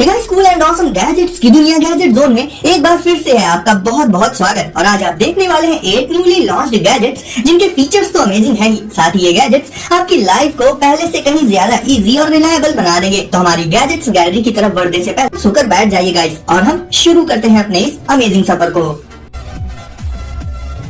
School and awesome gadgets की दुनिया gadget zone में एक बार फिर से है आपका बहुत बहुत स्वागत। और आज आप देखने वाले हैं 8 न्यूली लॉन्च्ड गैजेट्स जिनके फीचर्स तो अमेजिंग है ही, साथ ही ये गैजेट्स आपकी लाइफ को पहले से कहीं ज्यादा इजी और रिलायबल बना देंगे। तो हमारी गैजेट्स गैलरी की तरफ बढ़ने से पहले सुकर बैठ जाइए गाइस, और हम शुरू करते हैं अपने इस अमेजिंग सफर को।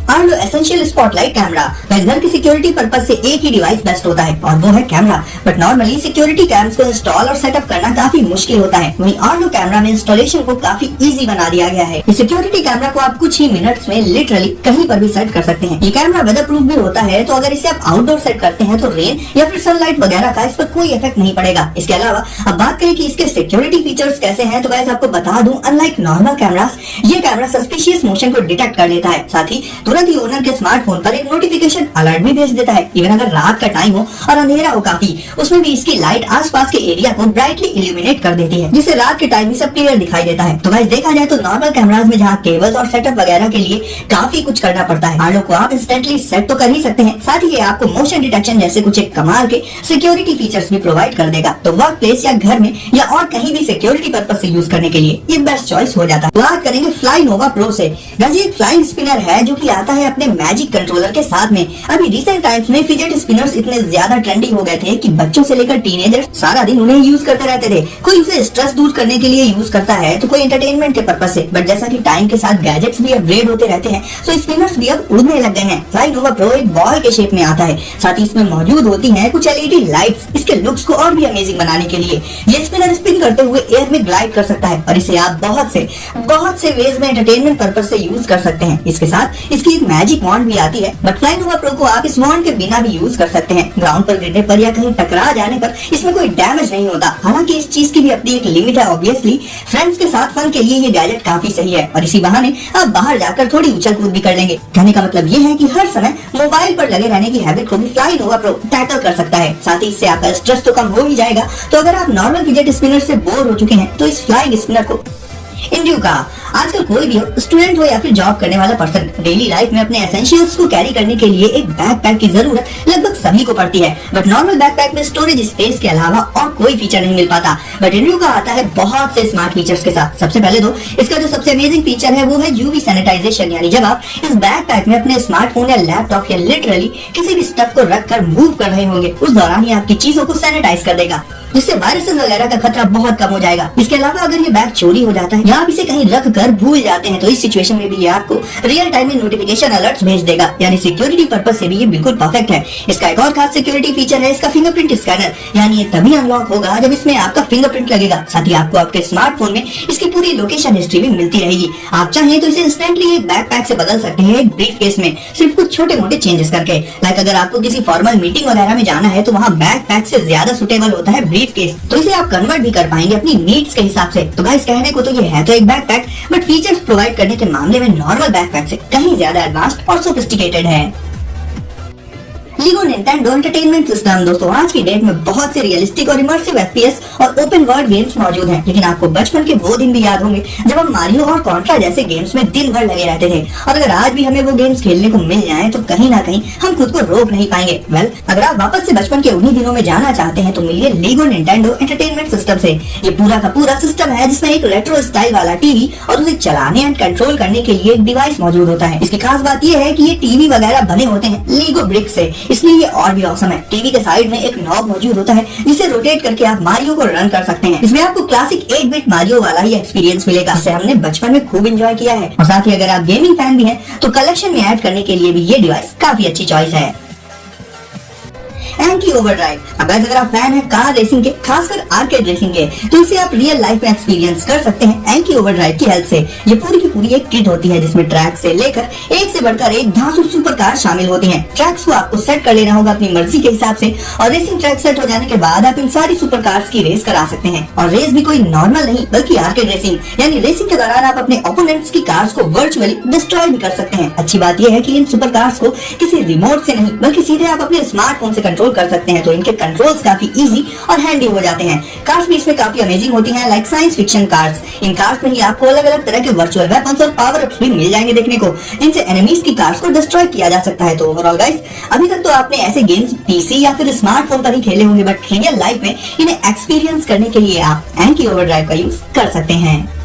Arlo essential spotlight camera. घर की सिक्योरिटी पर्पज से एक ही डिवाइस बेस्ट होता है और वो है camera, but normally security camps को इंस्टॉल और सेटअप करना काफी मुश्किल होता है। वहीं आर्लो कैमरा में इंस्टॉलेशन को काफी इजी बना दिया गया है। इस सिक्योरिटी कैमरा को आप कुछ ही मिनट्स में लिटरली कहीं पर भी सेट कर सकते हैं। ये कैमरा वेदर प्रूफ भी होता है, तो अगर इसे आप आउटडोर सेट करते हैं तो रेन या फिर सनलाइट वगैरह का इस पर कोई इफेक्ट नहीं पड़ेगा। इसके अलावा अब बात करें कि इसके सिक्योरिटी फीचर्स कैसे हैं, तो गाइस आपको बता दूं, अनलाइक नॉर्मल कैमरास ये कैमरा सस्पिशियस मोशन को डिटेक्ट कर लेता है, साथ ही तुरंत ही ओनर के स्मार्टफोन पर एक नोटिफिकेशन अलर्ट भी भेज देता है। इवन अगर रात का टाइम हो और अंधेरा हो काफी, उसमें भी इसकी लाइट आसपास के एरिया को ब्राइटली इल्यूमिनेट कर देती है, जिससे रात के टाइम भी सब क्लियर दिखाई देता है। तो गाइस देखा जाए तो नॉर्मल कैमरास में जहाँ केबल्स और सेटअप वगैरह के लिए काफी कुछ करना पड़ता है, आर्लो को आप इंस्टेंटली सेट तो कर ही सकते हैं, साथ ही ये आपको मोशन डिटेक्शन जैसे कुछ एक कमाल के सिक्योरिटी फीचर्स भी प्रोवाइड कर देगा। तो वर्क प्लेस या घर में या और कहीं भी सिक्योरिटी पर्पज से यूज करने के लिए ये बेस्ट चॉइस हो जाता है। बात करेंगे फ्लाई नोवा प्रो से। गाइस ये एक फ्लाइंग स्पिनर है जो कि आता है अपने मैजिक कंट्रोलर के साथ में। अभी रिसेंट टाइम्स में फिजेट स्पिनर्स इतने ज्यादा ट्रेंडी हो गए थे कि बच्चों से लेकर टीनेजर्स सारा दिन उन्हें यूज करते रहते थे। कोई इसे स्ट्रेस दूर करने के लिए यूज करता है, तो कोई एंटरटेनमेंट के पर्पज से। बट जैसा कि टाइम के साथ गैजेट्स भी अपग्रेड होते रहते हैं, तो स्पिनर्स भी अब उड़ने लग गए हैं। फ्लाई नोवा प्रो एक बॉल के शेप में आता है, साथ ही इसमें मौजूद होती है कुछ एलईडी लाइट्स इसके लुक्स को और भी अमेजिंग बनाने के लिए। ये स्पिनर स्पिन करते हुए एयर में ग्लाइड कर सकता है और इसे आप बहुत से वेज में एंटरटेनमेंट पर्पज से यूज कर सकते हैं। इसके साथ इसकी एक मैजिक वॉन्ड भी आती है, बट फ्लाई नोवा प्रो को आप इस वॉन्ड के बिना भी यूज कर सकते हैं। ग्राउंड पर गिरने पर या कहीं टकरा जाने पर इसमें कोई डैमेज नहीं होता। हालांकि इस चीज की भी अपनी एक लिमिट है। ऑब्वियसली फ्रेंड्स के साथ फन के लिए ये गैजेट काफी सही है, और इसी बहाने आप बाहर जाकर थोड़ी उछल कूद भी कर लेंगे। कहने का मतलब ये है कि हर समय मोबाइल पर लगे रहने की हैबिट को भी फ्लाई नोवा प्रो टैकल कर सकता है। साथ ही इससे आपका स्ट्रेस तो कम हो ही जाएगा। तो अगर आप नॉर्मल फिजेट स्पिनर से बोर हो चुके हैं, तो इस फ्लाइंग स्पिनर को इंड्यू का। आजकल कोई भी हो, स्टूडेंट हो या फिर जॉब करने वाला पर्सन, डेली लाइफ में अपने एसेंशियल्स को कैरी करने के लिए एक बैकपैक की जरूरत लगभग सभी को पड़ती है। बट नॉर्मल बैकपैक में स्टोरेज स्पेस के अलावा और कोई फीचर नहीं मिल पाता। बट इंड्यू का आता है बहुत से स्मार्ट फीचर्स के साथ। सबसे पहले तो इसका जो सबसे अमेजिंग फीचर है वो है यूवी सैनिटाइजेशन। यानी जब आप इस बैकपैक में अपने स्मार्टफोन या लैपटॉप या लिटरली किसी भी स्टफ को रख कर मूव कर रहे होंगे, उस दौरान ये आपकी चीजों को सैनिटाइज कर देगा, जिससे वायरसेस वगैरह का खतरा बहुत कम हो जाएगा। इसके अलावा अगर ये बैग चोरी हो जाता है या आप इसे कहीं रख कर भूल जाते हैं, तो इस सिचुएशन में भी ये आपको रियल टाइम में नोटिफिकेशन अलर्ट्स भेज देगा। यानी सिक्योरिटी पर्पज से भी ये बिल्कुल परफेक्ट है। इसका एक और खास सिक्योरिटी फीचर है इसका फिंगरप्रिंट स्कैनर। यानी ये तभी अनलॉक होगा जब इसमें आपका फिंगरप्रिंट लगेगा। साथ ही आपको आपके स्मार्टफोन में इसकी पूरी लोकेशन हिस्ट्री भी मिलती रहेगी। आप चाहें तो इसे इंस्टेंटली एक बैकपैक से बदल सकते हैं, एक ब्रीफकेस में सिर्फ कुछ छोटे मोटे चेंजेस करके। लाइक अगर आपको किसी फॉर्मल मीटिंग वगैरह में जाना है, तो वहाँ बैकपैक से ज्यादा सुटेबल होता है ब्रीफकेस। तो इसे आप कन्वर्ट भी कर पाएंगे अपनी नीड्स के हिसाब से। तो गाइस कहने को तो ये है तो एक बैकपैक, बट फीचर्स प्रोवाइड करने के मामले में नॉर्मल बैकपैक से कहीं ज्यादा एडवांस्ड और सोफिस्टिकेटेड है। LIGO Nintendo entertainment system. दोस्तों आज की डेट में बहुत से रियलिस्टिक और इमर्सिव एफपीएस और ओपन वर्ल्ड गेम्स मौजूद हैं, लेकिन आपको बचपन के वो दिन भी याद होंगे जब हम मारियो और कॉन्ट्रा जैसे गेम्स में दिन भर लगे रहते थे। और अगर आज भी हमें वो गेम्स खेलने को मिल जाएं, तो कहीं ना कहीं हम खुद को रोक नहीं पाएंगे। अगर आप वापस से बचपन के उन्हीं दिनों में जाना चाहते हैं, तो मिलिए लीगो निंटेंडो एंटरटेनमेंट सिस्टम से। ये पूरा का पूरा सिस्टम है जिसमें एक रेट्रो स्टाइल वाला टीवी और उसे चलाने एंड कंट्रोल करने के लिए एक डिवाइस मौजूद होता है। इसकी खास बात यह है कि ये टीवी वगैरह बने होते हैं लीगो ब्रिक से, इसलिए ये और भी ऑसम है। टीवी के साइड में एक नॉब मौजूद होता है जिसे रोटेट करके आप मारियो को रन कर सकते हैं। इसमें आपको क्लासिक 8-बिट मारियो वाला ही एक्सपीरियंस मिलेगा, जिसे हमने बचपन में खूब एंजॉय किया है। और साथ ही अगर आप गेमिंग फैन भी हैं, तो कलेक्शन में ऐड करने के लिए भी ये डिवाइस काफी अच्छी चॉइस है। एंकी ओवरड्राइव। अब अगर आप फैन हैं कार रेसिंग के, खासकर आर्केड रेसिंग के, तो इसे आप रियल लाइफ में एक्सपीरियंस कर सकते हैं एंकी ओवरड्राइव की हेल्प से। ये पूरी की पूरी एक किट होती है जिसमें ट्रैक से लेकर एक से बढ़कर एक धांसू सुपर कार शामिल होती हैं। ट्रैक्स को आपको सेट कर लेना होगा अपनी मर्जी के हिसाब से, और रेसिंग ट्रैक सेट हो जाने के बाद आप इन सारी सुपर कार्स की रेस करा सकते हैं। और रेस भी कोई नॉर्मल नहीं बल्कि आर्केड रेसिंग, यानी रेसिंग के दौरान आप अपने ओपोनेंट्स की कार्स को वर्चुअली डिस्ट्रॉय भी कर सकते हैं। अच्छी बात यह है कि इन सुपर कार्स को किसी रिमोट से नहीं बल्कि सीधे आप अपने स्मार्टफोन से कंट्रोल कंट्रोल कर सकते हैं, तो इनके कंट्रोल्स काफी इजी और हैंडी हो जाते हैं। कार्स भी इसमें काफी अमेजिंग होती हैं, लाइक साइंस फिक्शन कार्स। इन कार्स में ही आपको अलग अलग तरह के वर्चुअल वेपन्स और पावर अप्स भी मिल जाएंगे देखने को, जिनसे एनिमीज की कार्स को डिस्ट्रॉय किया जा सकता है। तो ओवरऑल गाइस, अभी तक तो आपने ऐसे गेम्स पीसी या फिर स्मार्टफोन पर ही खेले होंगे, बट रियल लाइफ में इन्हें एक्सपीरियंस करने के लिए आप एंकी ओवरड्राइव का यूज कर सकते हैं।